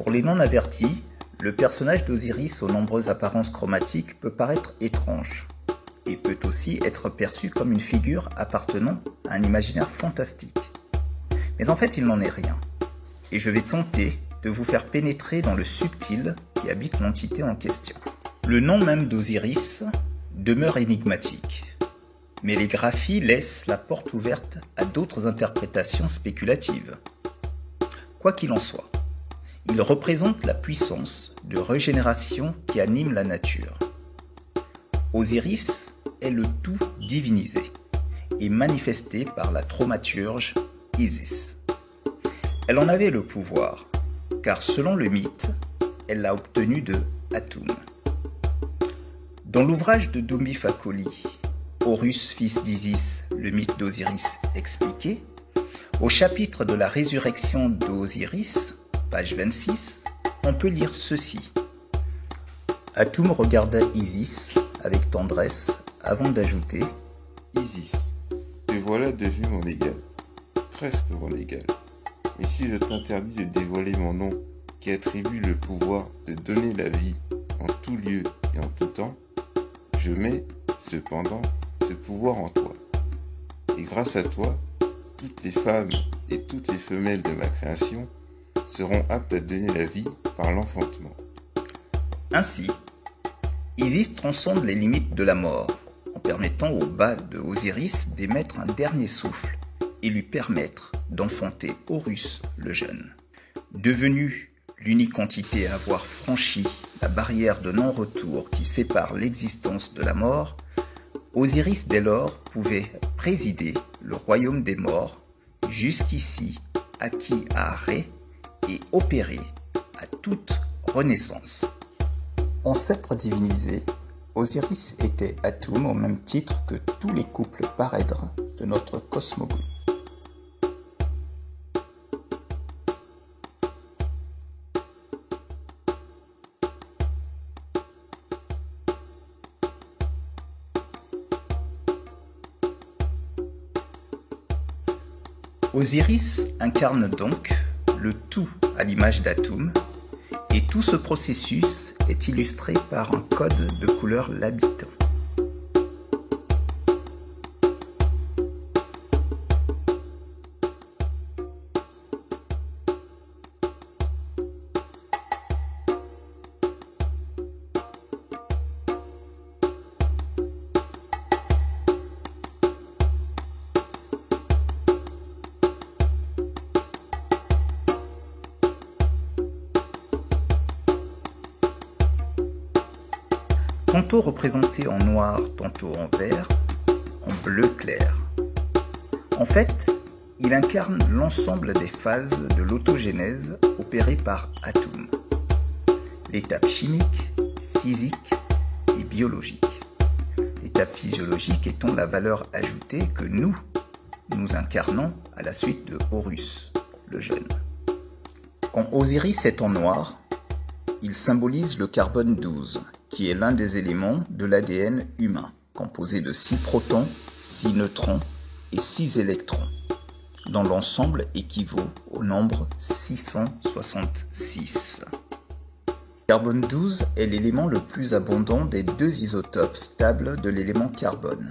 Pour les non-avertis, le personnage d'Osiris aux nombreuses apparences chromatiques peut paraître étrange et peut aussi être perçu comme une figure appartenant à un imaginaire fantastique. Mais en fait, il n'en est rien. Et je vais tenter de vous faire pénétrer dans le subtil qui habite l'entité en question. Le nom même d'Osiris demeure énigmatique, mais les graphies laissent la porte ouverte à d'autres interprétations spéculatives. Quoi qu'il en soit, il représente la puissance de régénération qui anime la nature. Osiris est le tout divinisé et manifesté par la thaumaturge Isis. Elle en avait le pouvoir, car selon le mythe, elle l'a obtenu de Atum. Dans l'ouvrage de Doumbi Fakoli, Horus, fils d'Isis, le mythe d'Osiris expliqué, au chapitre de la résurrection d'Osiris, page 26, on peut lire ceci. Atum regarda Isis avec tendresse avant d'ajouter « Isis, te voilà devenu mon égal, presque mon égal. Mais si je t'interdis de dévoiler mon nom, qui attribue le pouvoir de donner la vie en tout lieu et en tout temps, je mets, cependant, ce pouvoir en toi. Et grâce à toi, toutes les femmes et toutes les femelles de ma création seront aptes à donner la vie par l'enfantement. » Ainsi, Isis transcende les limites de la mort, en permettant au bas de Osiris d'émettre un dernier souffle et lui permettre d'enfanter Horus le jeune. Devenu l'unique entité à avoir franchi la barrière de non-retour qui sépare l'existence de la mort, Osiris dès lors pouvait présider le royaume des morts, jusqu'ici acquis à Ré et opérer à toute renaissance. Ancêtre divinisé, Osiris était Atum au même titre que tous les couples parèdres de notre cosmogonie. Osiris incarne donc le tout à l'image d'Atum, et tout ce processus est illustré par un code de couleurs l'habitant. Tantôt représenté en noir, tantôt en vert, en bleu clair. En fait, il incarne l'ensemble des phases de l'autogénèse opérée par Atum. L'étape chimique, physique et biologique. L'étape physiologique étant la valeur ajoutée que nous incarnons à la suite de Horus, le jeune. Quand Osiris est en noir, il symbolise le carbone 12, qui est l'un des éléments de l'ADN humain, composé de 6 protons, 6 neutrons et 6 électrons, dont l'ensemble équivaut au nombre 666. Carbone 12 est l'élément le plus abondant des deux isotopes stables de l'élément carbone,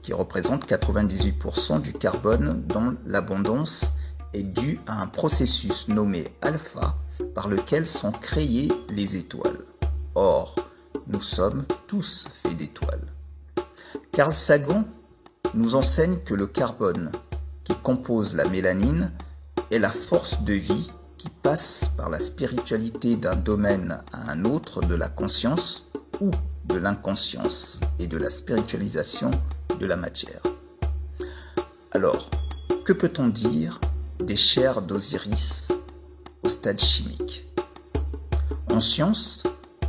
qui représente 98% du carbone dont l'abondance est due à un processus nommé alpha par lequel sont créées les étoiles. Or, nous sommes tous faits d'étoiles. Carl Sagan nous enseigne que le carbone qui compose la mélanine est la force de vie qui passe par la spiritualité d'un domaine à un autre de la conscience ou de l'inconscience et de la spiritualisation de la matière. Alors, que peut-on dire des chairs d'Osiris au stade chimique? En science,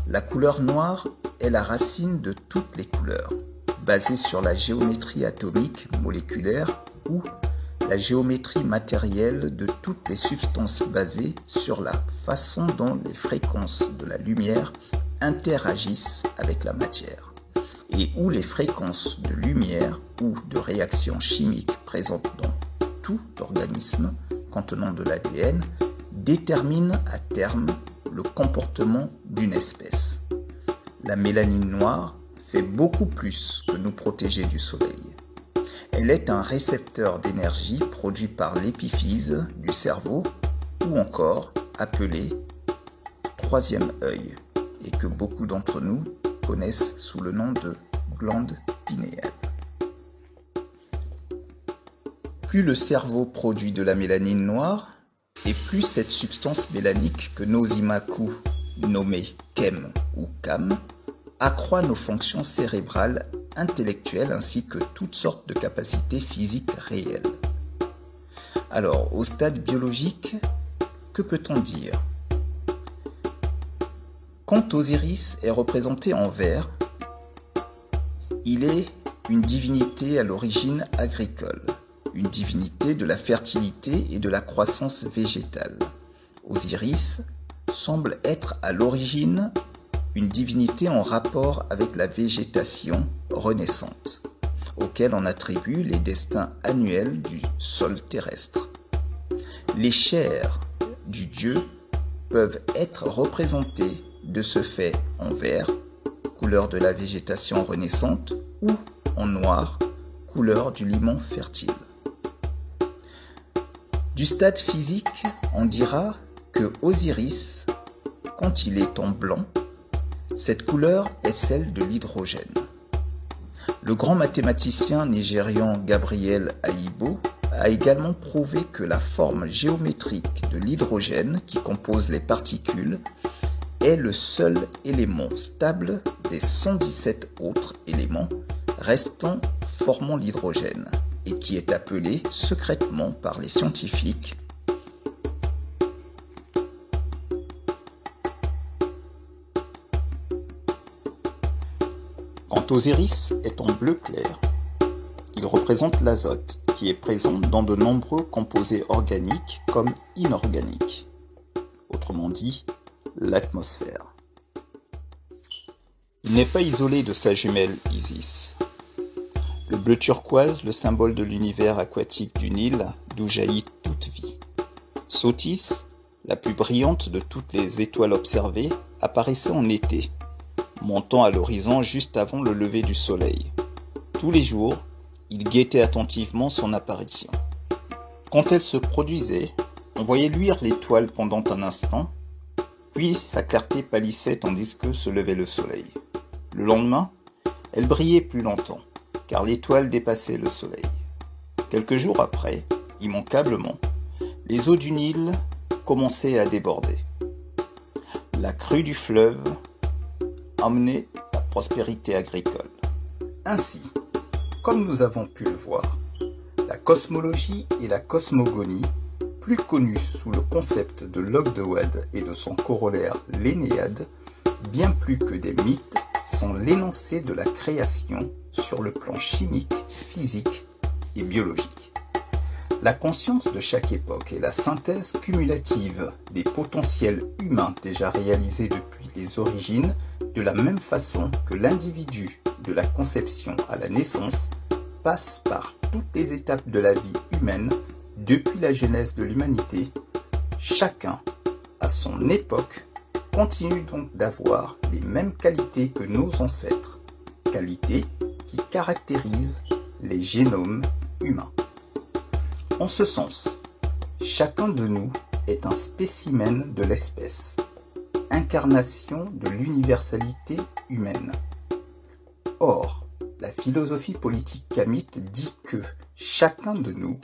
la couleur noire est la racine de toutes les couleurs, basée sur la géométrie atomique moléculaire ou la géométrie matérielle de toutes les substances basées sur la façon dont les fréquences de la lumière interagissent avec la matière, et où les fréquences de lumière ou de réactions chimiques présentes dans tout organisme contenant de l'ADN déterminent à terme le comportement d'une espèce. La mélanine noire fait beaucoup plus que nous protéger du soleil. Elle est un récepteur d'énergie produit par l'épiphyse du cerveau ou encore appelé troisième œil et que beaucoup d'entre nous connaissent sous le nom de glande pinéale. Plus le cerveau produit de la mélanine noire, et plus cette substance mélanique que nos imaku, nommée KEM ou CAM, accroît nos fonctions cérébrales, intellectuelles ainsi que toutes sortes de capacités physiques réelles. Alors, au stade biologique, que peut-on dire? Quand Osiris est représenté en vert, il est une divinité à l'origine agricole, une divinité de la fertilité et de la croissance végétale. Osiris semble être à l'origine une divinité en rapport avec la végétation renaissante, auquel on attribue les destins annuels du sol terrestre. Les chairs du dieu peuvent être représentées de ce fait en vert, couleur de la végétation renaissante, ou en noir, couleur du limon fertile. Du stade physique, on dira que Osiris, quand il est en blanc, cette couleur est celle de l'hydrogène. Le grand mathématicien nigérian Gabriel Ayibo a également prouvé que la forme géométrique de l'hydrogène qui compose les particules est le seul élément stable des 117 autres éléments restants formant l'hydrogène et qui est appelé secrètement par les scientifiques Quand Osiris est en bleu clair, il représente l'azote qui est présent dans de nombreux composés organiques comme inorganiques, autrement dit l'atmosphère. Il n'est pas isolé de sa jumelle Isis. Le bleu turquoise, le symbole de l'univers aquatique du Nil, d'où jaillit toute vie. Sothis, la plus brillante de toutes les étoiles observées, apparaissait en été, montant à l'horizon juste avant le lever du soleil. Tous les jours, il guettait attentivement son apparition. Quand elle se produisait, on voyait luire l'étoile pendant un instant, puis sa clarté pâlissait tandis que se levait le soleil. Le lendemain, elle brillait plus longtemps, car l'étoile dépassait le soleil. Quelques jours après, immanquablement, les eaux du Nil commençaient à déborder. La crue du fleuve amenait la prospérité agricole. Ainsi, comme nous avons pu le voir, la cosmologie et la cosmogonie, plus connues sous le concept de l'Ogdoad et de son corollaire l'Énéade, bien plus que des mythes, sont l'énoncé de la création sur le plan chimique, physique et biologique. La conscience de chaque époque est la synthèse cumulative des potentiels humains déjà réalisés depuis les origines, de la même façon que l'individu de la conception à la naissance passe par toutes les étapes de la vie humaine depuis la genèse de l'humanité. Chacun, à son époque, continue donc d'avoir les mêmes qualités que nos ancêtres, qualités qui caractérisent les génomes humains. En ce sens, chacun de nous est un spécimen de l'espèce, incarnation de l'universalité humaine. Or, la philosophie politique kamite dit que chacun de nous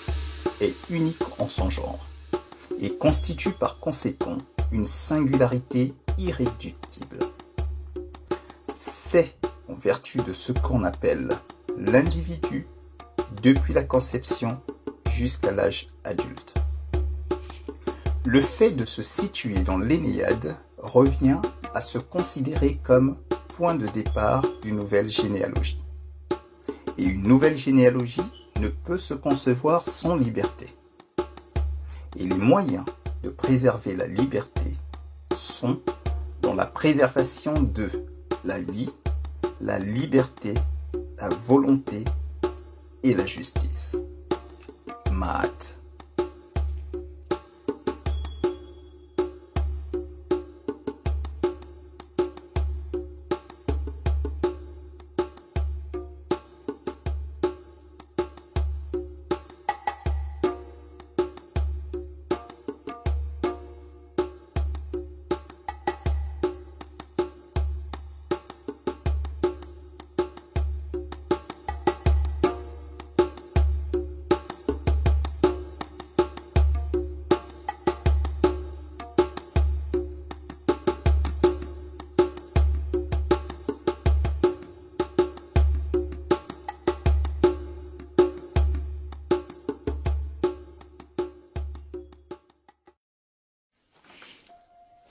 est unique en son genre et constitue par conséquent une singularité irréductible. C'est en vertu de ce qu'on appelle l'individu depuis la conception jusqu'à l'âge adulte. Le fait de se situer dans l'Énéade revient à se considérer comme point de départ d'une nouvelle généalogie. Et une nouvelle généalogie ne peut se concevoir sans liberté. Et les moyens de préserver la liberté sont dans la préservation de la vie, la liberté, la volonté et la justice. Maat.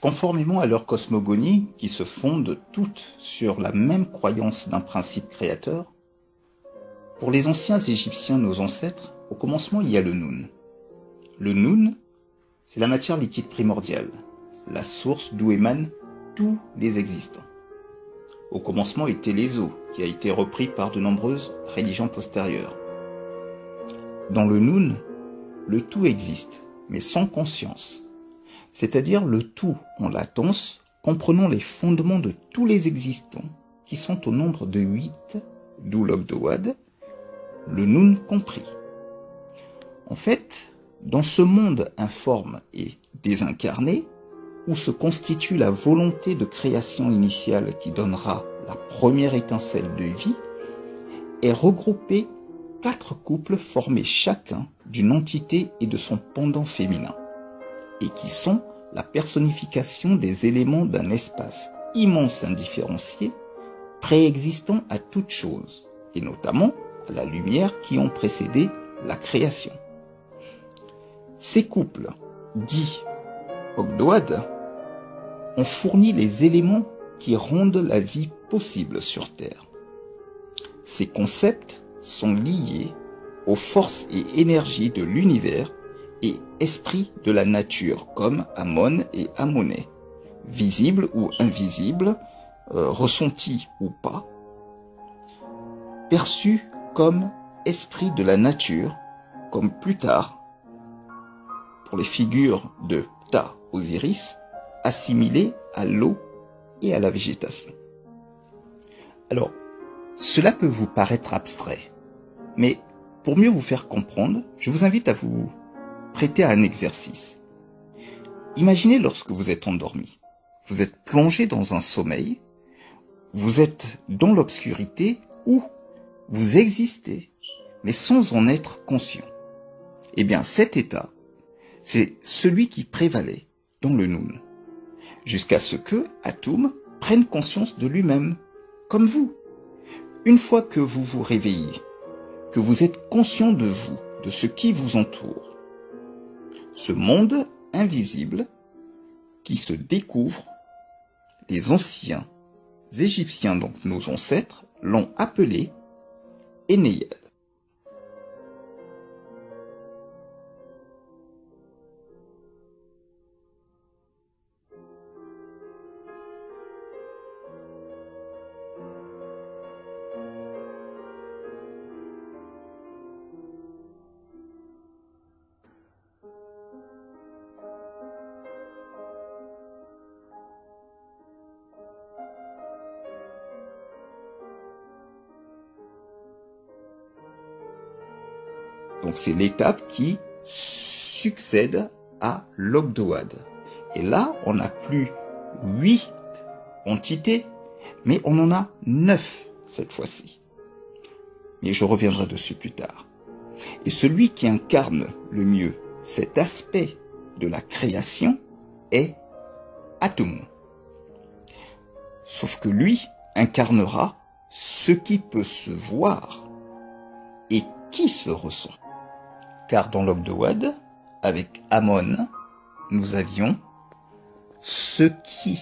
Conformément à leur cosmogonie, qui se fonde toutes sur la même croyance d'un principe créateur, pour les anciens Égyptiens, nos ancêtres, au commencement il y a le Nun. Le Nun, c'est la matière liquide primordiale, la source d'où émanent tous les existants. Au commencement était les eaux, qui a été repris par de nombreuses religions postérieures. Dans le Nun, le tout existe, mais sans conscience, c'est-à-dire le tout en latence, comprenant les fondements de tous les existants, qui sont au nombre de 8, d'où l'Ogdoad, le Nun compris. En fait, dans ce monde informe et désincarné, où se constitue la volonté de création initiale qui donnera la première étincelle de vie, est regroupé 4 couples formés chacun d'une entité et de son pendant féminin, et qui sont la personnification des éléments d'un espace immense indifférencié, préexistant à toute chose, et notamment à la lumière qui ont précédé la création. Ces couples, dits Ogdoad, ont fourni les éléments qui rendent la vie possible sur Terre. Ces concepts sont liés aux forces et énergies de l'univers et esprits de la nature comme Amon et Amoné, visibles ou invisibles, ressentis ou pas, perçus comme esprits de la nature, comme plus tard, pour les figures de Ptah Osiris, assimilés à l'eau et à la végétation. Alors, cela peut vous paraître abstrait, mais pour mieux vous faire comprendre, je vous invite à vous prêter à un exercice. Imaginez lorsque vous êtes endormi, vous êtes plongé dans un sommeil, vous êtes dans l'obscurité où vous existez, mais sans en être conscient. Eh bien, cet état, c'est celui qui prévalait dans le Nun, jusqu'à ce que Atum prenne conscience de lui-même, comme vous. Une fois que vous vous réveillez, que vous êtes conscient de vous, de ce qui vous entoure, ce monde invisible qui se découvre, les anciens Égyptiens, donc nos ancêtres, l'ont appelé Eneyad. Donc c'est l'étape qui succède à l'Ogdoad. Et là, on n'a plus 8 entités, mais on en a 9 cette fois-ci. Mais je reviendrai dessus plus tard. Et celui qui incarne le mieux cet aspect de la création est Atum. Sauf que lui incarnera ce qui peut se voir et qui se ressent. Car dans l'Ogdoad, avec Amon, nous avions ce qui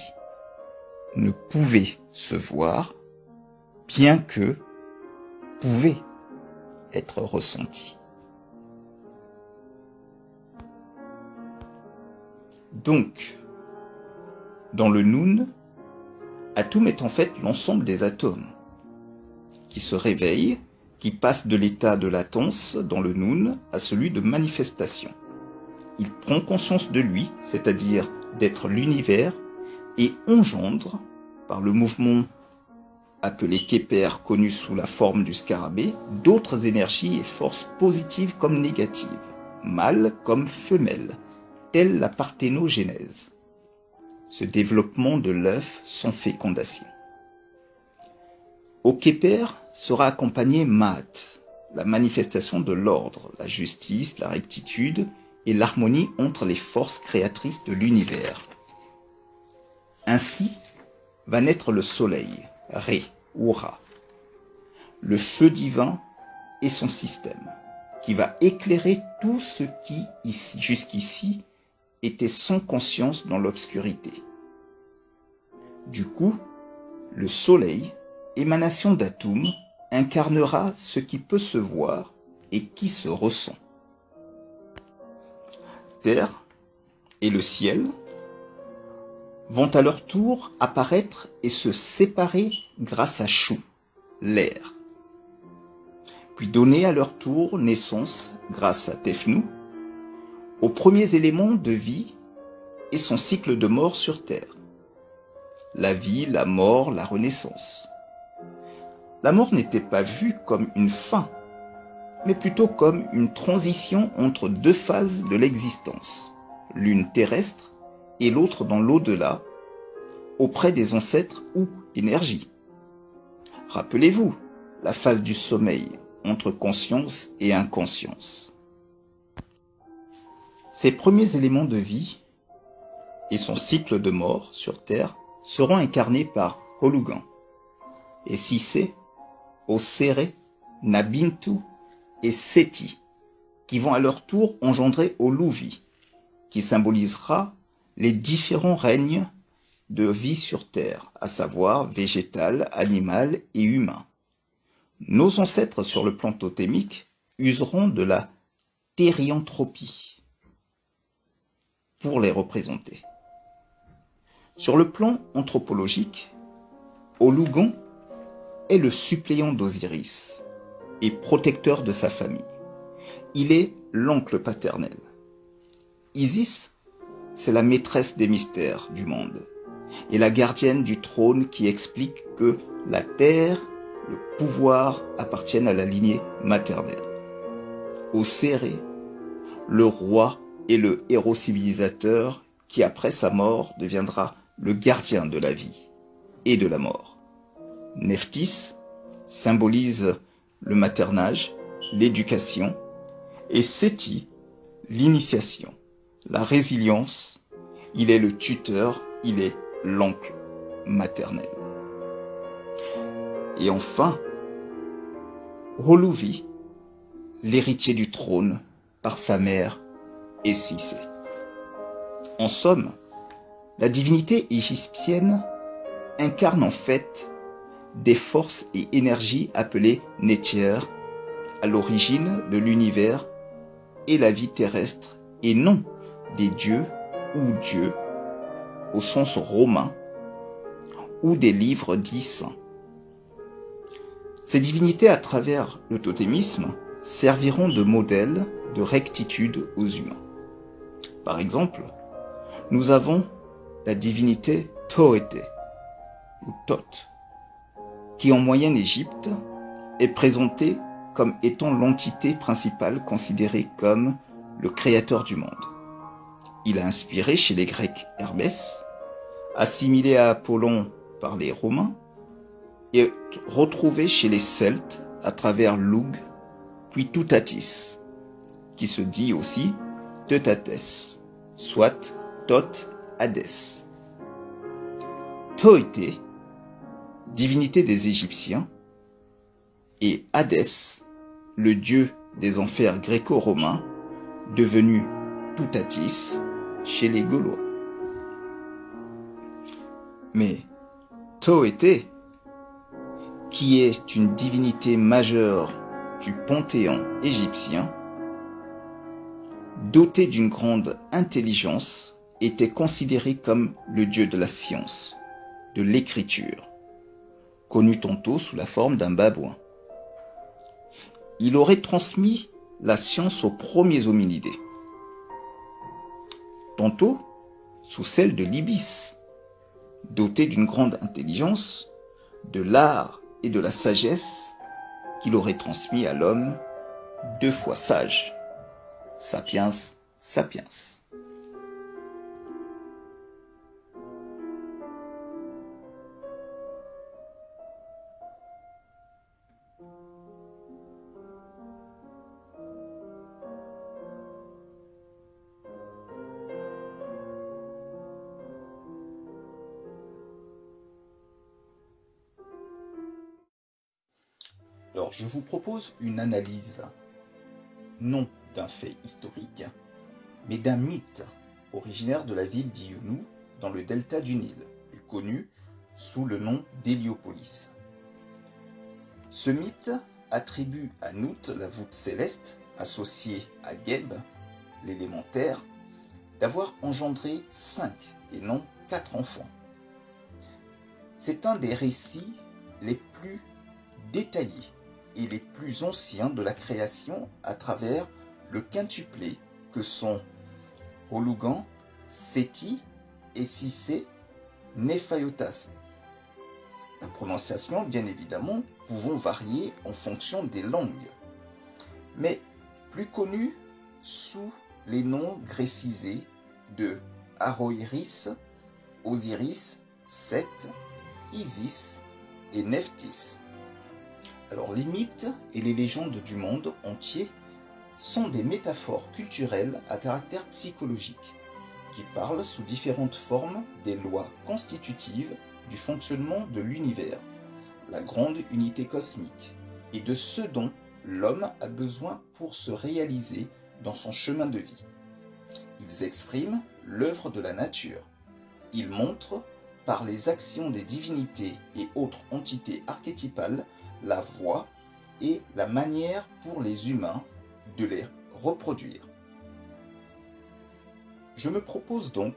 ne pouvait se voir, bien que pouvait être ressenti. Donc, dans le Nun, Atum est en fait l'ensemble des atomes qui se réveillent, qui passe de l'état de latence dans le Nun à celui de manifestation. Il prend conscience de lui, c'est-à-dire d'être l'univers, et engendre, par le mouvement appelé Keper, connu sous la forme du scarabée, d'autres énergies et forces positives comme négatives, mâles comme femelles, telle la parthénogénèse, ce développement de l'œuf sans fécondation. Au Keper sera accompagné Maat, la manifestation de l'ordre, la justice, la rectitude et l'harmonie entre les forces créatrices de l'univers. Ainsi va naître le soleil, Ré ou Ra, le feu divin et son système, qui va éclairer tout ce qui, jusqu'ici, était sans conscience dans l'obscurité, Du coup, le Soleil, émanation d'Atoum, incarnera ce qui peut se voir et qui se ressent. Terre et le ciel vont à leur tour apparaître et se séparer grâce à Shu, l'air, puis donner à leur tour naissance grâce à Tefnu aux premiers éléments de vie et son cycle de mort sur Terre. La vie, la mort, la renaissance. La mort n'était pas vue comme une fin, mais plutôt comme une transition entre deux phases de l'existence, l'une terrestre et l'autre dans l'au-delà, auprès des ancêtres ou énergies. Rappelez-vous, la phase du sommeil entre conscience et inconscience. Ces premiers éléments de vie et son cycle de mort sur Terre seront incarnés par Holugan, et Sisé, Osere, Nabintu et Seti, qui vont à leur tour engendrer Oluvi, qui symbolisera les différents règnes de vie sur Terre, à savoir végétal, animal et humain. Nos ancêtres sur le plan totémique useront de la thérianthropie pour les représenter. Sur le plan anthropologique, Olugan est le suppléant d'Osiris et protecteur de sa famille. Il est l'oncle paternel. Isis, c'est la maîtresse des mystères du monde et la gardienne du trône qui explique que la terre, le pouvoir appartiennent à la lignée maternelle. Osere, le roi et le héros civilisateur qui après sa mort deviendra le gardien de la vie et de la mort. Nephthys symbolise le maternage, l'éducation, et Seti, l'initiation, la résilience. Il est le tuteur, il est l'oncle maternel. Et enfin, Oluvi, l'héritier du trône par sa mère et Sisé. En somme, la divinité égyptienne incarne en fait des forces et énergies appelées Nétier, à l'origine de l'univers et la vie terrestre, et non des dieux ou dieux au sens romain ou des livres dits saints. Ces divinités, à travers le totémisme, serviront de modèle de rectitude aux humains. Par exemple, nous avons la divinité Toete, ou Thoth, qui en moyenne Égypte est présentée comme étant l'entité principale considérée comme le créateur du monde. Il a inspiré chez les Grecs Hermès, assimilé à Apollon par les Romains, et retrouvé chez les Celtes à travers Lugh, puis Toutatis, qui se dit aussi Teutates, soit Thoth Hadès. Toété, divinité des Égyptiens, et Hadès, le dieu des enfers gréco-romains, devenu Toutatis chez les Gaulois. Mais Toété, qui est une divinité majeure du panthéon égyptien, doté d'une grande intelligence, était considéré comme le dieu de la science, de l'écriture, connu tantôt sous la forme d'un babouin. Il aurait transmis la science aux premiers hominidés, tantôt sous celle de l'ibis, doté d'une grande intelligence, de l'art et de la sagesse qu'il aurait transmis à l'homme 2 fois sage, sapiens sapiens. Alors, je vous propose une analyse, non d'un fait historique, mais d'un mythe originaire de la ville d'Ionou, dans le delta du Nil, plus connu sous le nom d'Héliopolis. Ce mythe attribue à Nout, la voûte céleste, associée à Geb, l'élémentaire, d'avoir engendré 5 et non 4 enfants. C'est un des récits les plus détaillés et les plus anciens de la création à travers le quintuplé que sont Olugan, Séti et Sisé, Néphaïotas. La prononciation, bien évidemment, pouvant varier en fonction des langues, mais plus connue sous les noms grécisés de Aroïris, Osiris, Seth, Isis et Nephthys. Alors les mythes et les légendes du monde entier sont des métaphores culturelles à caractère psychologique qui parlent sous différentes formes des lois constitutives du fonctionnement de l'univers, la grande unité cosmique, et de ce dont l'homme a besoin pour se réaliser dans son chemin de vie. Ils expriment l'œuvre de la nature. Ils montrent, par les actions des divinités et autres entités archétypales, la voie et la manière pour les humains de les reproduire. Je me propose donc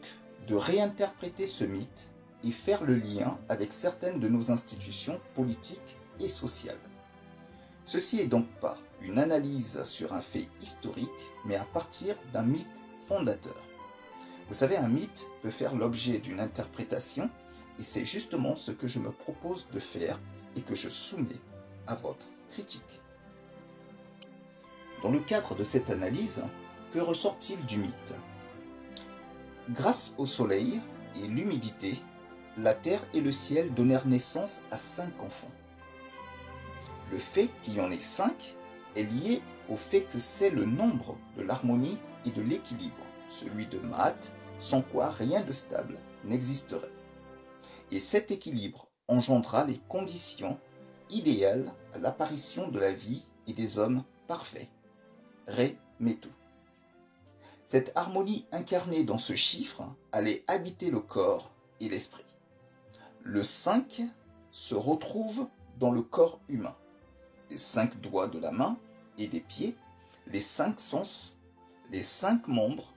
de réinterpréter ce mythe et faire le lien avec certaines de nos institutions politiques et sociales. Ceci n'est donc pas une analyse sur un fait historique, mais à partir d'un mythe fondateur. Vous savez, un mythe peut faire l'objet d'une interprétation, et c'est justement ce que je me propose de faire et que je soumets à votre critique. Dans le cadre de cette analyse, que ressort-il du mythe? Grâce au soleil et l'humidité, la terre et le ciel donnèrent naissance à 5 enfants. Le fait qu'il y en ait 5 est lié au fait que c'est le nombre de l'harmonie et de l'équilibre, celui de Maat, sans quoi rien de stable n'existerait. Et cet équilibre engendra les conditions idéales à l'apparition de la vie et des hommes parfaits. Ré Metu. Cette harmonie incarnée dans ce chiffre allait habiter le corps et l'esprit. Le 5 se retrouve dans le corps humain. Les 5 doigts de la main et des pieds, les 5 sens, les 5 membres,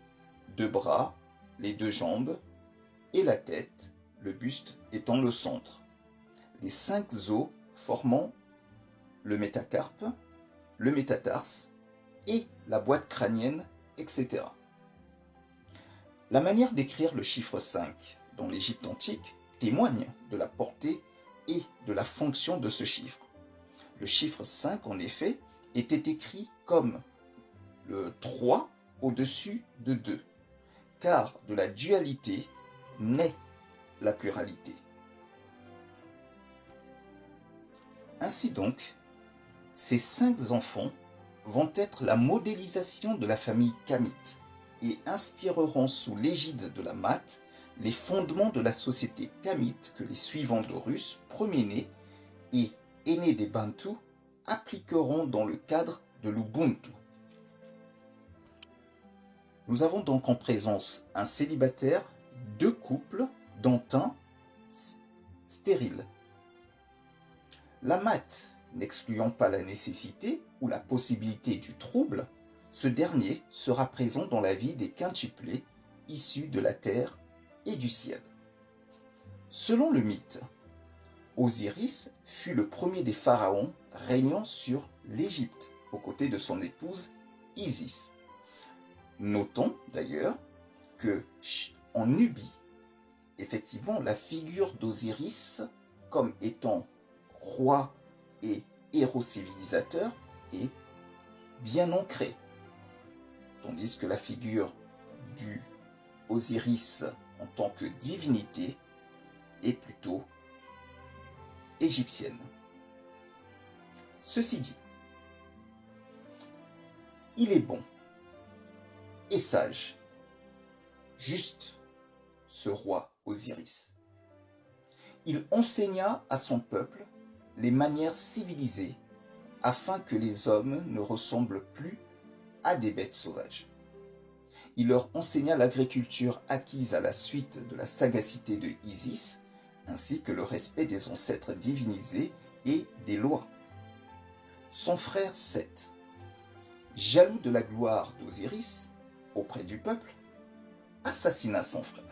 2 bras, les 2 jambes et la tête, le buste étant le centre. Les 5 os formant le métacarpe, le métatarse et la boîte crânienne, etc. La manière d'écrire le chiffre 5 dans l'Égypte antique témoigne de la portée et de la fonction de ce chiffre. Le chiffre 5, en effet, était écrit comme le 3 au-dessus de 2, car de la dualité naît la pluralité. Ainsi donc, ces 5 enfants vont être la modélisation de la famille kamite et inspireront sous l'égide de la Maat les fondements de la société kamite que les suivants d'Horus, premier-nés et aînés des Bantous, appliqueront dans le cadre de l'Ubuntu. Nous avons donc en présence un célibataire, 2 couples, dont un stérile. La Maat n'excluant pas la nécessité ou la possibilité du trouble, ce dernier sera présent dans la vie des quintuplés issus de la terre et du ciel. Selon le mythe, Osiris fut le premier des pharaons régnant sur l'Égypte, aux côtés de son épouse Isis. Notons d'ailleurs que en Nubie, effectivement, la figure d'Osiris comme étant roi et héros civilisateur est bien ancrée, tandis que la figure du Osiris en tant que divinité est plutôt égyptienne. Ceci dit, il est bon et sage, juste, ce roi Osiris. Il enseigna à son peuple les manières civilisées afin que les hommes ne ressemblent plus à des bêtes sauvages. Il leur enseigna l'agriculture acquise à la suite de la sagacité de Isis, ainsi que le respect des ancêtres divinisés et des lois. Son frère Seth, jaloux de la gloire d'Osiris auprès du peuple, assassina son frère.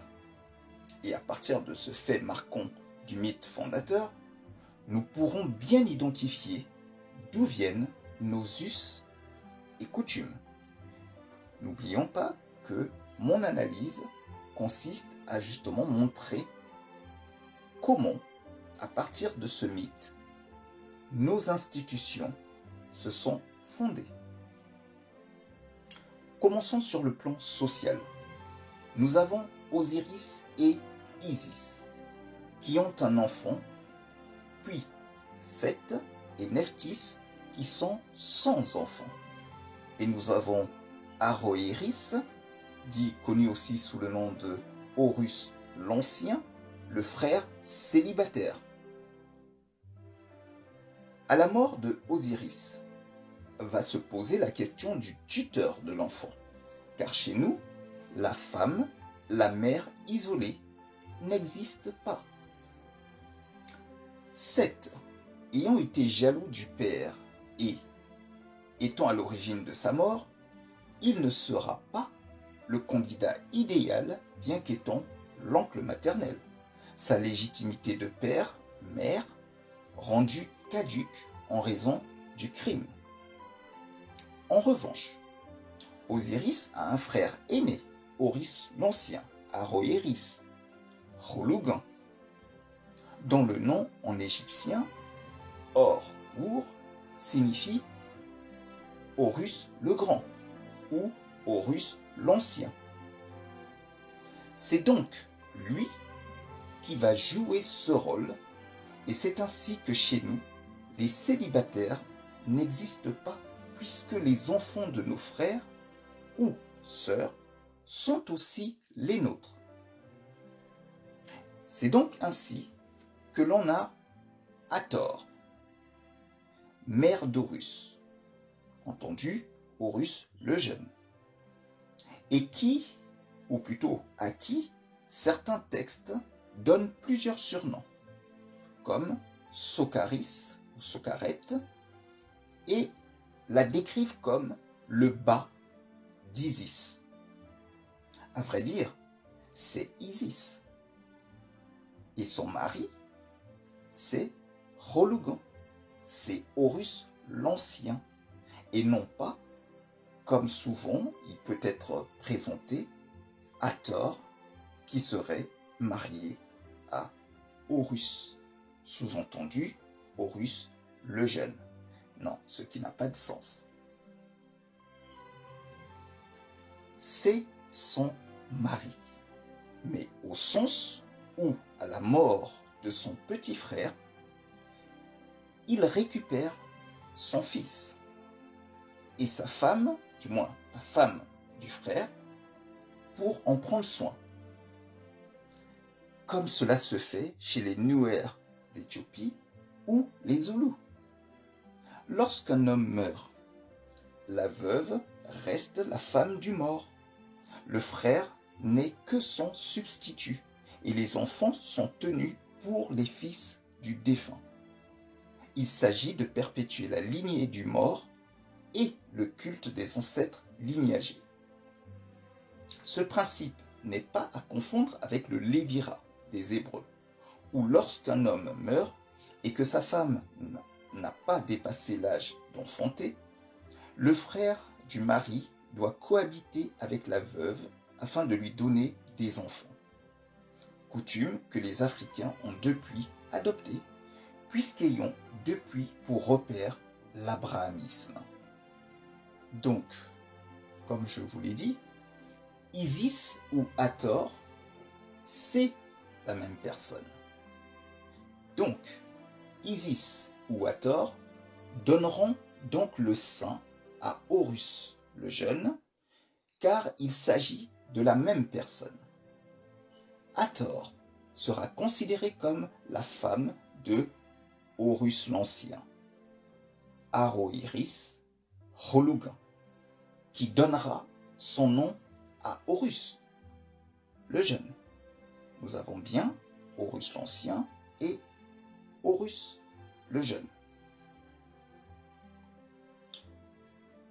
Et à partir de ce fait marquant du mythe fondateur, nous pourrons bien identifier d'où viennent nos us et coutumes. N'oublions pas que mon analyse consiste à justement montrer comment, à partir de ce mythe, nos institutions se sont fondées. Commençons sur le plan social. Nous avons Osiris et Isis, qui ont un enfant, puis Seth et Nephthys, qui sont sans enfant. Et nous avons Aroëris, dit connu aussi sous le nom de Horus l'Ancien, le frère célibataire. À la mort de Osiris, va se poser la question du tuteur de l'enfant, car chez nous, la femme, la mère isolée, n'existe pas. Seth, ayant été jaloux du père et étant à l'origine de sa mort, il ne sera pas le candidat idéal, bien qu'étant l'oncle maternel. Sa légitimité de père, mère, rendue caduque en raison du crime. En revanche, Osiris a un frère aîné, Horus l'Ancien, Aroëris, Kholugan, dont le nom en égyptien, Or-Ur, signifie Horus le Grand ou Horus l'Ancien. C'est donc lui qui va jouer ce rôle, et c'est ainsi que chez nous, les célibataires n'existent pas, puisque les enfants de nos frères ou sœurs sont aussi les nôtres. C'est donc ainsi que l'on a Hathor, mère d'Horus, entendu Horus le Jeune, et qui, ou plutôt à qui, certains textes donnent plusieurs surnoms, comme Sokaris ou Sokaret, et la décrivent comme le bas d'Isis. À vrai dire, c'est Isis. Et son mari, c'est Kholugan, c'est Horus l'Ancien, et non pas, comme souvent il peut être présenté, Hathor, qui serait marié à Horus, sous-entendu Horus le Jeune. Non, ce qui n'a pas de sens. C'est son mari, mais au sens où, à la mort de son petit frère, il récupère son fils et sa femme, du moins la femme du frère, pour en prendre soin. Comme cela se fait chez les Nuer d'Éthiopie ou les Zoulous. Lorsqu'un homme meurt, la veuve reste la femme du mort. Le frère n'est que son substitut et les enfants sont tenus pour les fils du défunt. Il s'agit de perpétuer la lignée du mort et le culte des ancêtres lignagés. Ce principe n'est pas à confondre avec le lévira des Hébreux, où lorsqu'un homme meurt et que sa femme n'a pas dépassé l'âge d'enfanter, le frère du mari doit cohabiter avec la veuve afin de lui donner des enfants. Coutume que les Africains ont depuis adoptée, puisqu'ayant depuis pour repère l'abrahamisme. Donc, comme je vous l'ai dit, Isis ou Hathor, c'est la même personne. Donc, Isis ou Hathor donneront donc le sein à Horus le Jeune, car il s'agit de la même personne. Hathor sera considérée comme la femme de Horus l'Ancien, Aroëris, Kholugan, qui donnera son nom à Horus le Jeune. Nous avons bien Horus l'Ancien et Horus le Jeune.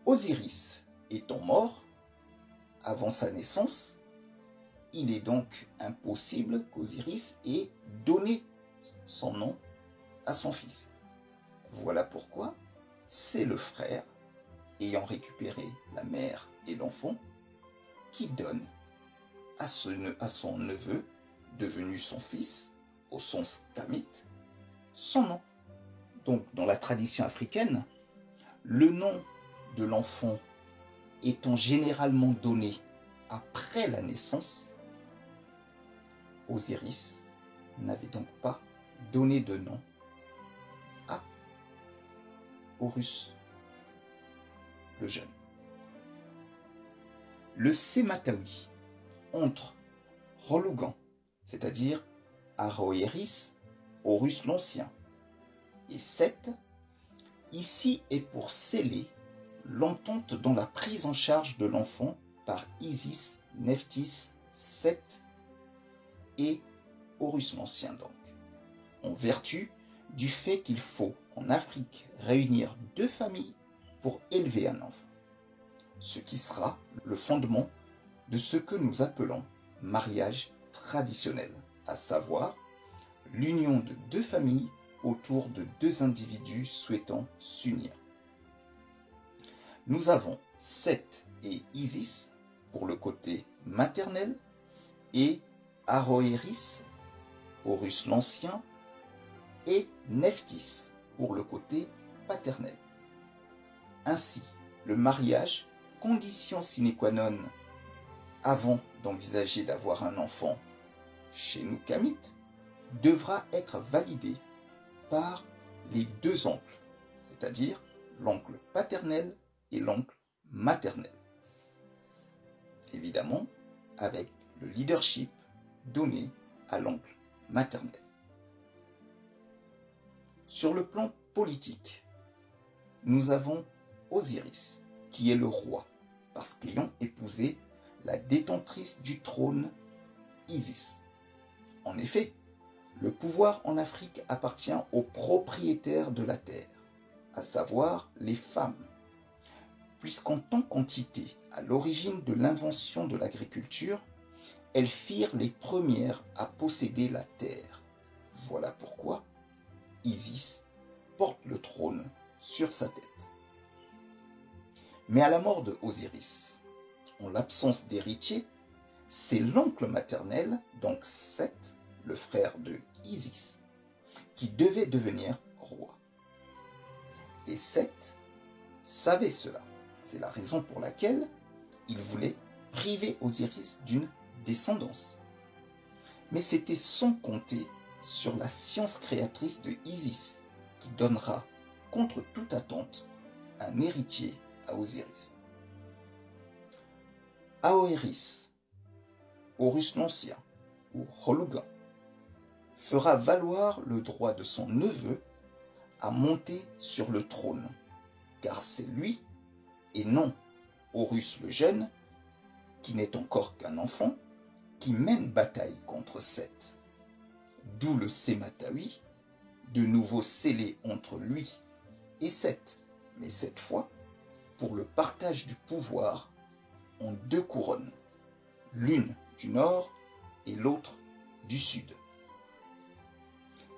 Osiris étant mort avant sa naissance, il est donc impossible qu'Osiris ait donné son nom à son fils. Voilà pourquoi c'est le frère, ayant récupéré la mère et l'enfant, qui donne à son neveu, devenu son fils, au sens kamite, son nom. Donc, dans la tradition africaine, le nom de l'enfant étant généralement donné après la naissance, Osiris n'avait donc pas donné de nom à Horus le Jeune. Le Sématawi entre Rolugan, c'est-à-dire Aroëris, Horus l'Ancien, et Seth, ici est pour sceller l'entente dans la prise en charge de l'enfant par Isis, Nephthys, Seth et Horus l'Ancien donc, en vertu du fait qu'il faut en Afrique réunir deux familles pour élever un enfant, ce qui sera le fondement de ce que nous appelons mariage traditionnel, à savoir l'union de deux familles autour de deux individus souhaitant s'unir. Nous avons Seth et Isis pour le côté maternel et Aroëris, Horus l'Ancien, et Nephthys pour le côté paternel. Ainsi, le mariage, condition sine qua non avant d'envisager d'avoir un enfant chez nous kamites, devra être validé par les deux oncles, c'est-à-dire l'oncle paternel et l'oncle maternel. Évidemment, avec le leadership donné à l'oncle maternel. Sur le plan politique, nous avons Osiris, qui est le roi, parce qu'ayant épousé la détentrice du trône Isis. En effet, le pouvoir en Afrique appartient aux propriétaires de la terre, à savoir les femmes, puisqu'en tant qu'entité à l'origine de l'invention de l'agriculture, elles firent les premières à posséder la terre. Voilà pourquoi Isis porte le trône sur sa tête. Mais à la mort de Osiris, en l'absence d'héritier, c'est l'oncle maternel, donc Seth, le frère de Isis, qui devait devenir roi. Et Seth savait cela. C'est la raison pour laquelle il voulait priver Osiris d'une descendance. Mais c'était sans compter sur la science créatrice de Isis, qui donnera, contre toute attente, un héritier à Osiris. Aoëris, Horus l'Ancien, ou Rolugan, fera valoir le droit de son neveu à monter sur le trône, car c'est lui, et non Horus le Jeune, qui n'est encore qu'un enfant, qui mène bataille contre Seth. D'où le Sématawi, de nouveau scellé entre lui et Seth, mais cette fois pour le partage du pouvoir en deux couronnes, l'une du nord et l'autre du sud.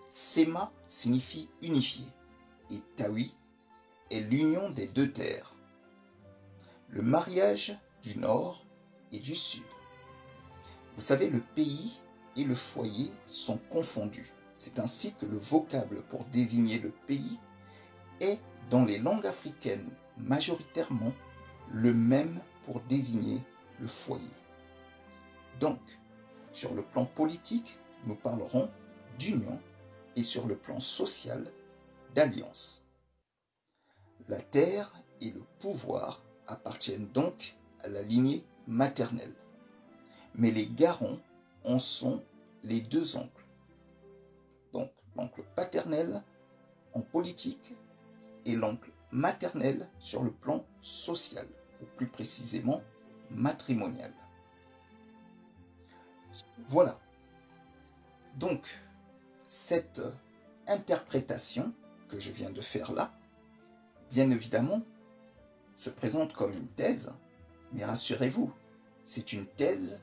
Séma signifie unifié et Tawi est l'union des deux terres, le mariage du nord et du sud. Vous savez, le pays et le foyer sont confondus. C'est ainsi que le vocable pour désigner le pays est, dans les langues africaines majoritairement, le même pour désigner le foyer. Donc, sur le plan politique, nous parlerons d'union et sur le plan social, d'alliance. La terre et le pouvoir appartiennent donc à la lignée maternelle, mais les garants en sont les deux oncles. Donc l'oncle paternel en politique et l'oncle maternel sur le plan social, ou plus précisément matrimonial. Voilà. Donc, cette interprétation que je viens de faire là, bien évidemment, se présente comme une thèse, mais rassurez-vous, c'est une thèse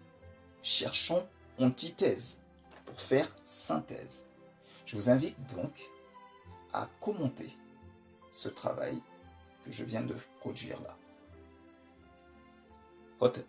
cherchant antithèse pour faire synthèse. Je vous invite donc à commenter ce travail que je viens de produire là. Hotep.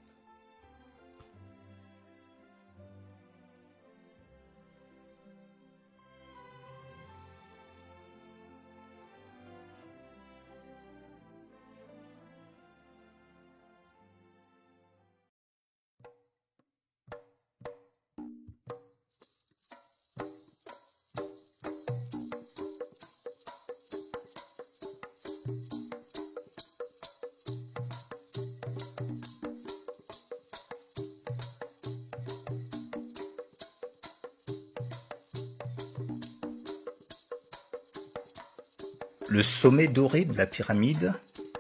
Le sommet doré de la pyramide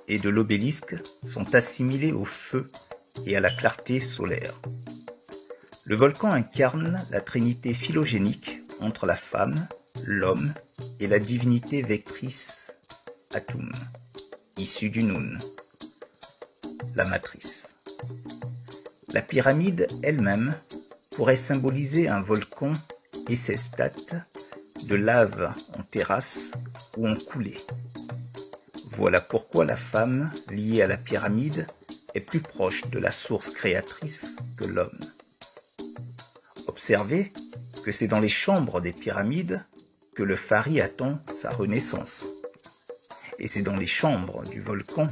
et de l'obélisque sont assimilés au feu et à la clarté solaire. Le volcan incarne la trinité phylogénique entre la femme, l'homme et la divinité vectrice Atum, issue du Nun, la matrice. La pyramide elle-même pourrait symboliser un volcan et ses stades de lave en terrasse ou en coulée. Voilà pourquoi la femme, liée à la pyramide, est plus proche de la source créatrice que l'homme. Observez que c'est dans les chambres des pyramides que le Fari attend sa renaissance. Et c'est dans les chambres du volcan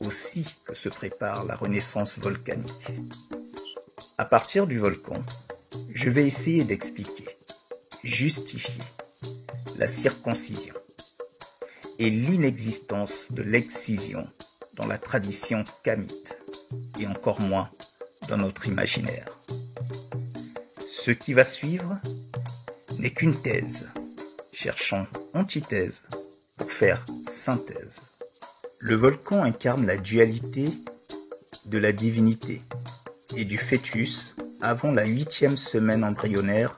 aussi que se prépare la renaissance volcanique. À partir du volcan, je vais essayer d'expliquer, justifier la circoncision et l'inexistence de l'excision dans la tradition kamite, et encore moins dans notre imaginaire. Ce qui va suivre n'est qu'une thèse, cherchant antithèse pour faire synthèse. Le volcan incarne la dualité de la divinité et du fœtus avant la 8e semaine embryonnaire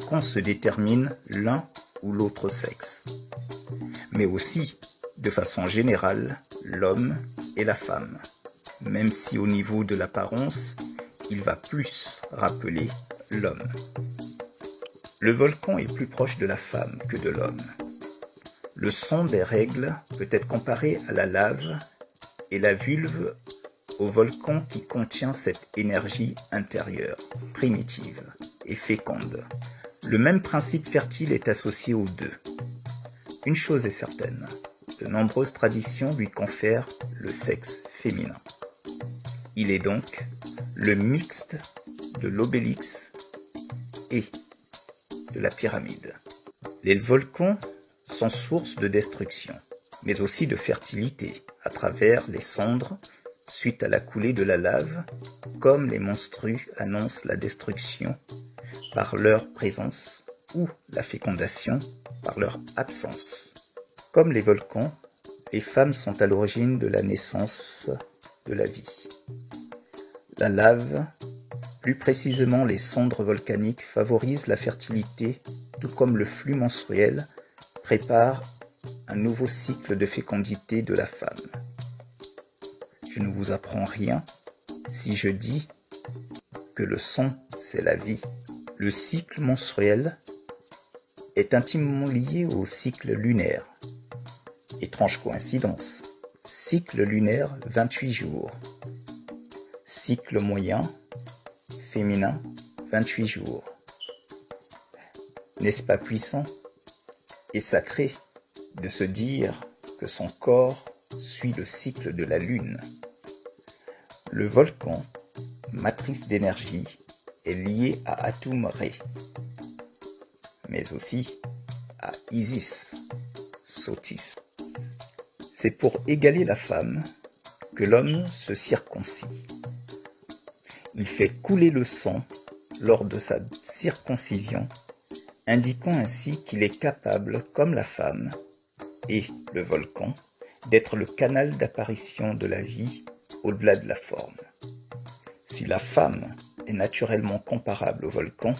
quand se détermine l'un ou l'autre sexe, mais aussi, de façon générale, l'homme et la femme, même si au niveau de l'apparence, il va plus rappeler l'homme. Le volcan est plus proche de la femme que de l'homme. Le son des règles peut être comparé à la lave et la vulve au volcan qui contient cette énergie intérieure, primitive et féconde. Le même principe fertile est associé aux deux. Une chose est certaine, de nombreuses traditions lui confèrent le sexe féminin. Il est donc le mixte de l'obélix et de la pyramide. Les volcans sont source de destruction, mais aussi de fertilité à travers les cendres suite à la coulée de la lave, comme les menstrues annoncent la destruction par leur présence ou la fécondation par leur absence. Comme les volcans, les femmes sont à l'origine de la naissance de la vie. La lave, plus précisément les cendres volcaniques, favorisent la fertilité, tout comme le flux menstruel prépare un nouveau cycle de fécondité de la femme. Je ne vous apprends rien si je dis que le sang, c'est la vie. Le cycle menstruel est intimement lié au cycle lunaire. Étrange coïncidence. Cycle lunaire, 28 jours. Cycle moyen, féminin, 28 jours. N'est-ce pas puissant et sacré de se dire que son corps suit le cycle de la lune? Le volcan, matrice d'énergie, est lié à Atum-Re, mais aussi à Isis, Sotis. C'est pour égaler la femme que l'homme se circoncie. Il fait couler le sang lors de sa circoncision, indiquant ainsi qu'il est capable, comme la femme et le volcan, d'être le canal d'apparition de la vie au-delà de la forme. Si la femme est naturellement comparable au volcan,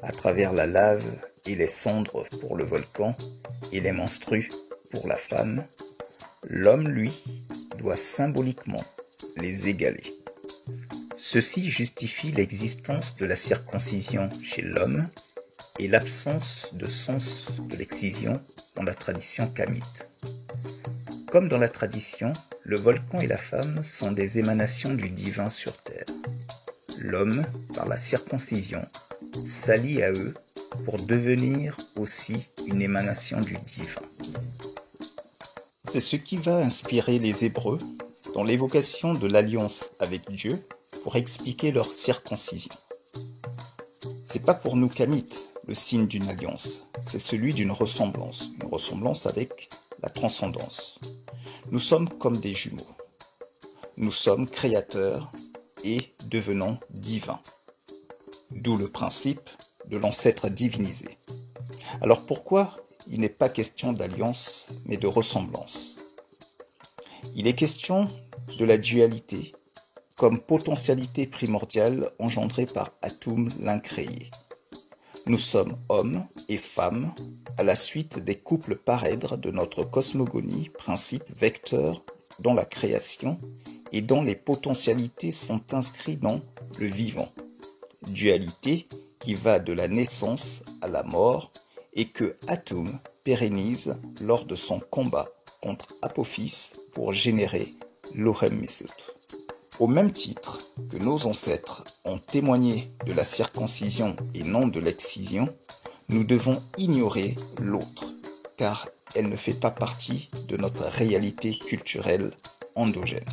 à travers la lave et les cendres pour le volcan et les menstrues pour la femme, l'homme, lui, doit symboliquement les égaler. Ceci justifie l'existence de la circoncision chez l'homme et l'absence de sens de l'excision dans la tradition kamite. Comme dans la tradition, le volcan et la femme sont des émanations du divin sur terre. L'homme, par la circoncision, s'allie à eux pour devenir aussi une émanation du divin. C'est ce qui va inspirer les Hébreux dans l'évocation de l'alliance avec Dieu pour expliquer leur circoncision. C'est pas pour nous kamites le signe d'une alliance, c'est celui d'une ressemblance, une ressemblance avec la transcendance. Nous sommes comme des jumeaux. Nous sommes créateurs et devenons divins. D'où le principe de l'ancêtre divinisé. Alors pourquoi il n'est pas question d'alliance, mais de ressemblance? Il est question de la dualité comme potentialité primordiale engendrée par Atum l'incréé. Nous sommes hommes et femmes à la suite des couples parèdres de notre cosmogonie, principe vecteur dans la création et dont les potentialités sont inscrites dans le vivant. Dualité qui va de la naissance à la mort et que Atum pérennise lors de son combat contre Apophis pour générer l'Orem Mesut. Au même titre que nos ancêtres ont témoigné de la circoncision et non de l'excision, nous devons ignorer l'autre, car elle ne fait pas partie de notre réalité culturelle endogène.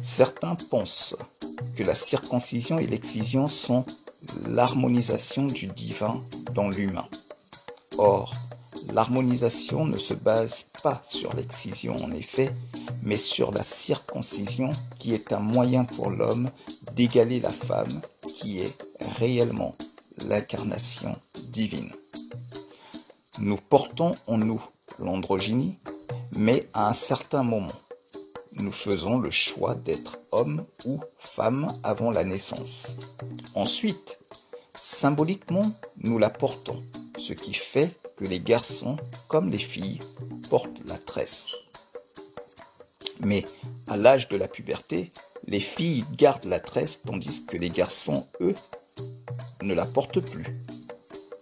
Certains pensent que la circoncision et l'excision sont l'harmonisation du divin dans l'humain. Or, l'harmonisation ne se base pas sur l'excision en effet, mais sur la circoncision qui est un moyen pour l'homme d'égaler la femme qui est réellement l'incarnation divine. Nous portons en nous l'androgynie, mais à un certain moment, nous faisons le choix d'être homme ou femme avant la naissance. Ensuite, symboliquement, nous la portons, ce qui fait que les garçons, comme les filles, portent la tresse. Mais à l'âge de la puberté, les filles gardent la tresse tandis que les garçons, eux, ne la portent plus.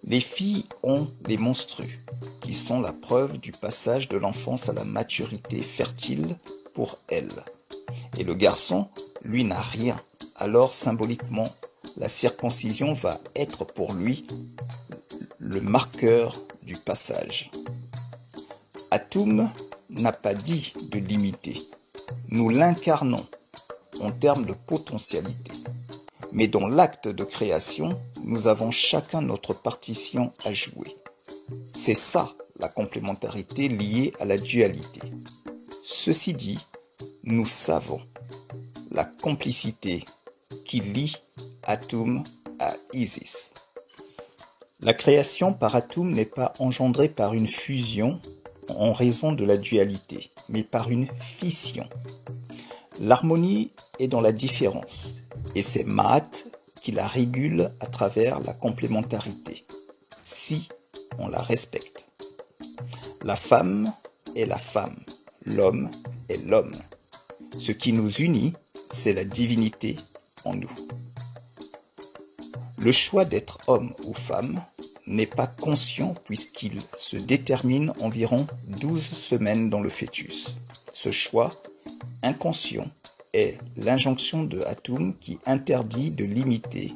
Les filles ont les menstrues, qui sont la preuve du passage de l'enfance à la maturité fertile pour elles. Et le garçon, lui, n'a rien. Alors, symboliquement, la circoncision va être pour lui le marqueur du passage. Atum n'a pas dit de limiter. Nous l'incarnons en termes de potentialité. Mais dans l'acte de création, nous avons chacun notre partition à jouer. C'est ça la complémentarité liée à la dualité. Ceci dit, nous savons la complicité qui lie Atum à Isis. La création par Atum n'est pas engendrée par une fusion en raison de la dualité, mais par une fission. L'harmonie est dans la différence, et c'est Maat qui la régule à travers la complémentarité, si on la respecte. La femme est la femme, l'homme est l'homme. Ce qui nous unit, c'est la divinité en nous. Le choix d'être homme ou femme n'est pas conscient puisqu'il se détermine environ 12 semaines dans le fœtus. Ce choix inconscient est l'injonction de Atum qui interdit de limiter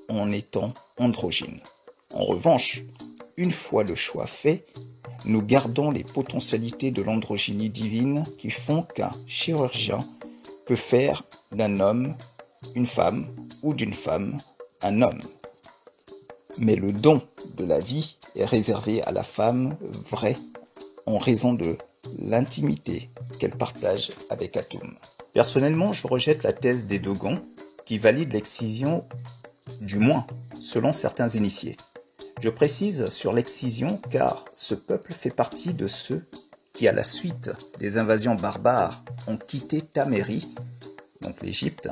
en étant androgyne. En revanche, une fois le choix fait, nous gardons les potentialités de l'androgynie divine qui font qu'un chirurgien peut faire d'un homme une femme ou d'une femme un homme. Mais le don de la vie est réservé à la femme vraie en raison de l'intimité qu'elle partage avec Atum. Personnellement, je rejette la thèse des Dogons qui valide l'excision, du moins selon certains initiés. Je précise sur l'excision car ce peuple fait partie de ceux qui, à la suite des invasions barbares, ont quitté Tamérie, donc l'Égypte,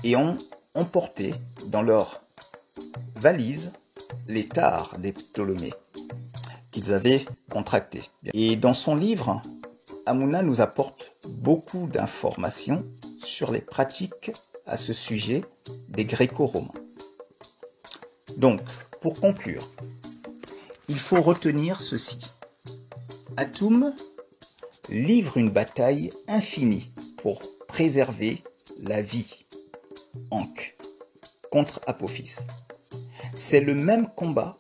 et ont emporté dans leurs valises les tares des Ptolémées qu'ils avaient contractés. Et dans son livre, Hanouna nous apporte beaucoup d'informations sur les pratiques à ce sujet des Gréco-romains. Donc, pour conclure, il faut retenir ceci. Atoum livre une bataille infinie pour préserver la vie, Ankh, contre Apophis. C'est le même combat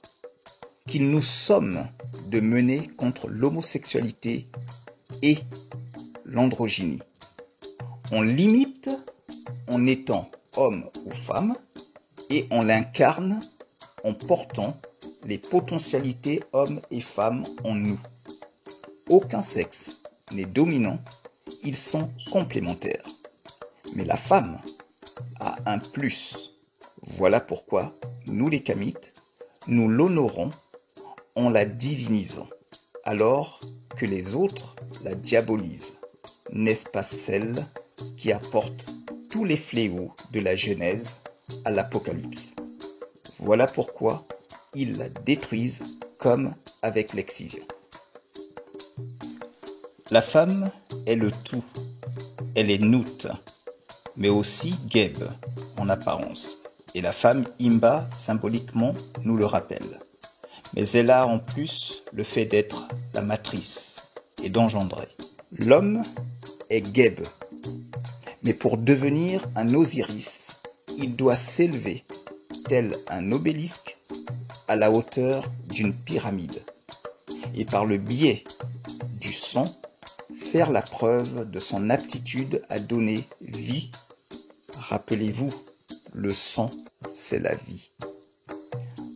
qu'il nous sommes de mener contre l'homosexualité et l'androgynie. On l'imite en étant homme ou femme et on l'incarne en portant les potentialités hommes et femmes en nous. Aucun sexe n'est dominant, ils sont complémentaires. Mais la femme a un plus. Voilà pourquoi nous les Kamites, nous l'honorons en la divinisant, alors que les autres la diabolisent. N'est-ce pas celle qui apporte tous les fléaux de la Genèse à l'Apocalypse? Voilà pourquoi ils la détruisent comme avec l'excision. La femme est le tout, elle est Nout, mais aussi Geb en apparence. Et la femme Imba, symboliquement, nous le rappelle. Mais elle a en plus le fait d'être la matrice et d'engendrer. L'homme est Geb, mais pour devenir un Osiris, il doit s'élever, tel un obélisque, à la hauteur d'une pyramide. Et par le biais du sang, faire la preuve de son aptitude à donner vie. Rappelez-vous, le sang, c'est la vie.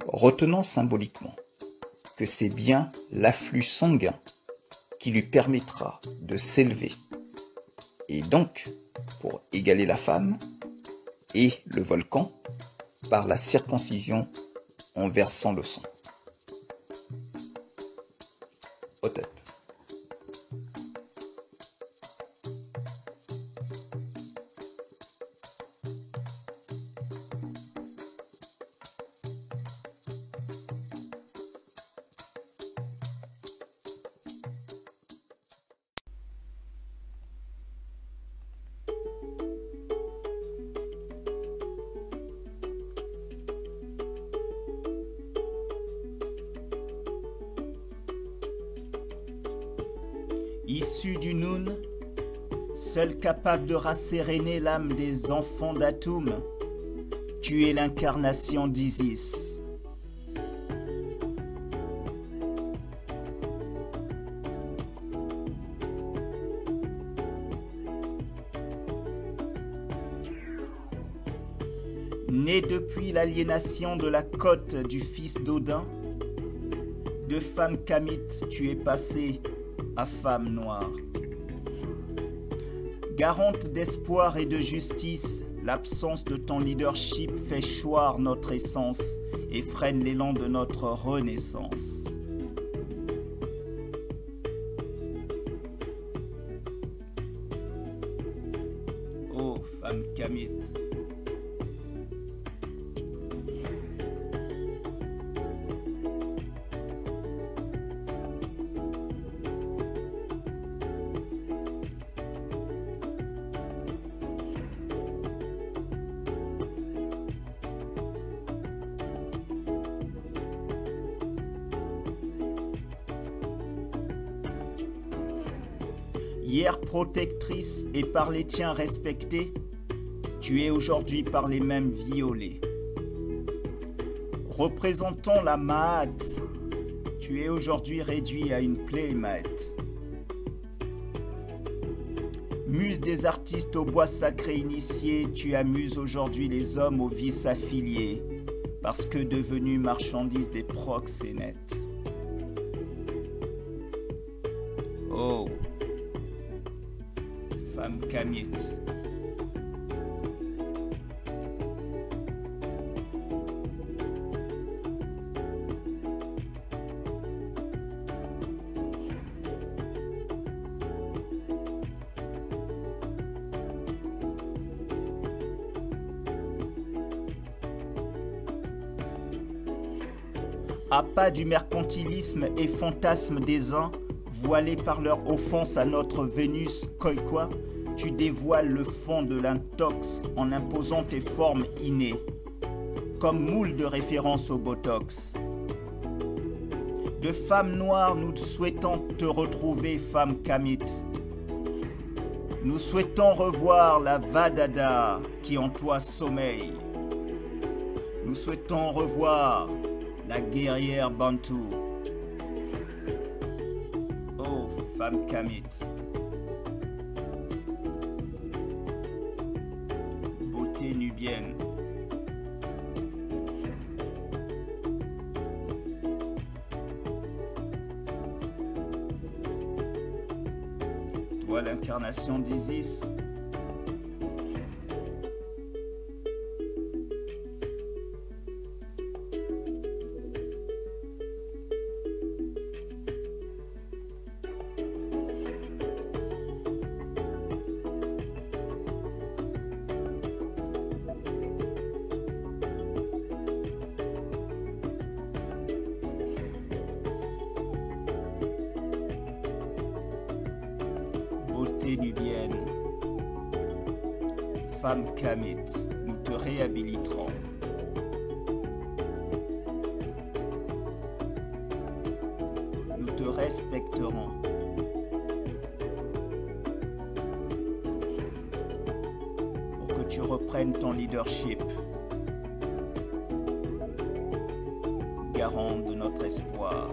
Retenons symboliquement que c'est bien l'afflux sanguin qui lui permettra de s'élever. Et donc, pour égaler la femme et le volcan, par la circoncision en versant le sang. Hotep. Issu du Noun, seul capable de rasséréner l'âme des enfants d'Atoum, tu es l'incarnation d'Isis. Né depuis l'aliénation de la côte du fils d'Odin, de femme kamite tu es passé à femme noire. Garante d'espoir et de justice, l'absence de ton leadership fait choir notre essence et freine l'élan de notre renaissance. Ô femme kamite, hier protectrice et par les tiens respectée, tu es aujourd'hui par les mêmes violée. Représentant la Maat, tu es aujourd'hui réduit à une playmate. Muse des artistes au bois sacré initié, tu amuses aujourd'hui les hommes aux vices affiliés, parce que devenus marchandises des proxénètes. Oh, femme kamite. Appât du mercantilisme et fantasme des uns, voilés par leur offense à notre Vénus Khoikhoi, tu dévoiles le fond de l'intox en imposant tes formes innées, comme moule de référence au Botox. De femme noire, nous souhaitons te retrouver, femme Kamit. Nous souhaitons revoir la Vadada qui en toi sommeille. Nous souhaitons revoir la guerrière Bantou. Oh, femme Kamit. Beauté nubienne. Toi, l'incarnation d'Isis. Beauté nubienne, femme Kamit, nous te réhabiliterons. Nous te respecterons. Pour que tu reprennes ton leadership, garant de notre espoir.